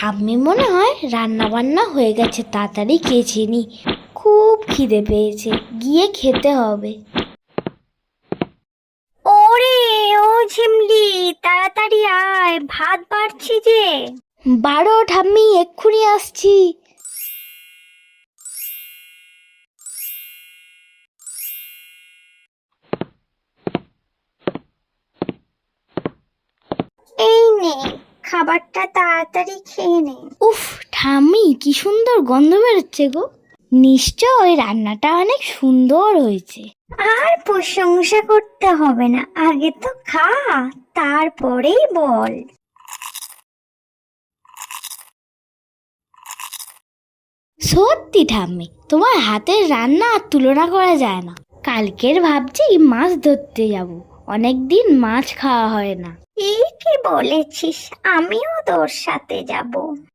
ঠাম্মি মনে হয় রান্না বান্না হয়ে গেছে, তাড়াতাড়ি খেয়েছি নি, খুব খিদে পেয়েছে, গিয়ে খেতে হবে। ওরে ও ঝিমলি, তাড়াতাড়ি আয়, ভাত বাড়ছি যে। বারো ঠাম্মি, এক্ষুনি আসছি। এই নে, খাবারটা তাড়াতাড়ি খেয়ে নে। উফ ঠাম্মি, কি সুন্দর গন্ধ বেরোচ্ছে গো, নিশ্চয় রান্নাটা অনেক সুন্দর হয়েছে। আর প্রশংসা করতে হবে না, আগে তো খা, তারপরেই বল। সত্যি ঠাম্মি, তোমার হাতের রান্না আর তুলনা করা যায় না। কালকের ভাবছি মাছ ধরতে যাব, অনেকদিন মাছ খাওয়া হয় না। এই কি বলেছিস, আমিও তোর সাথে যাব।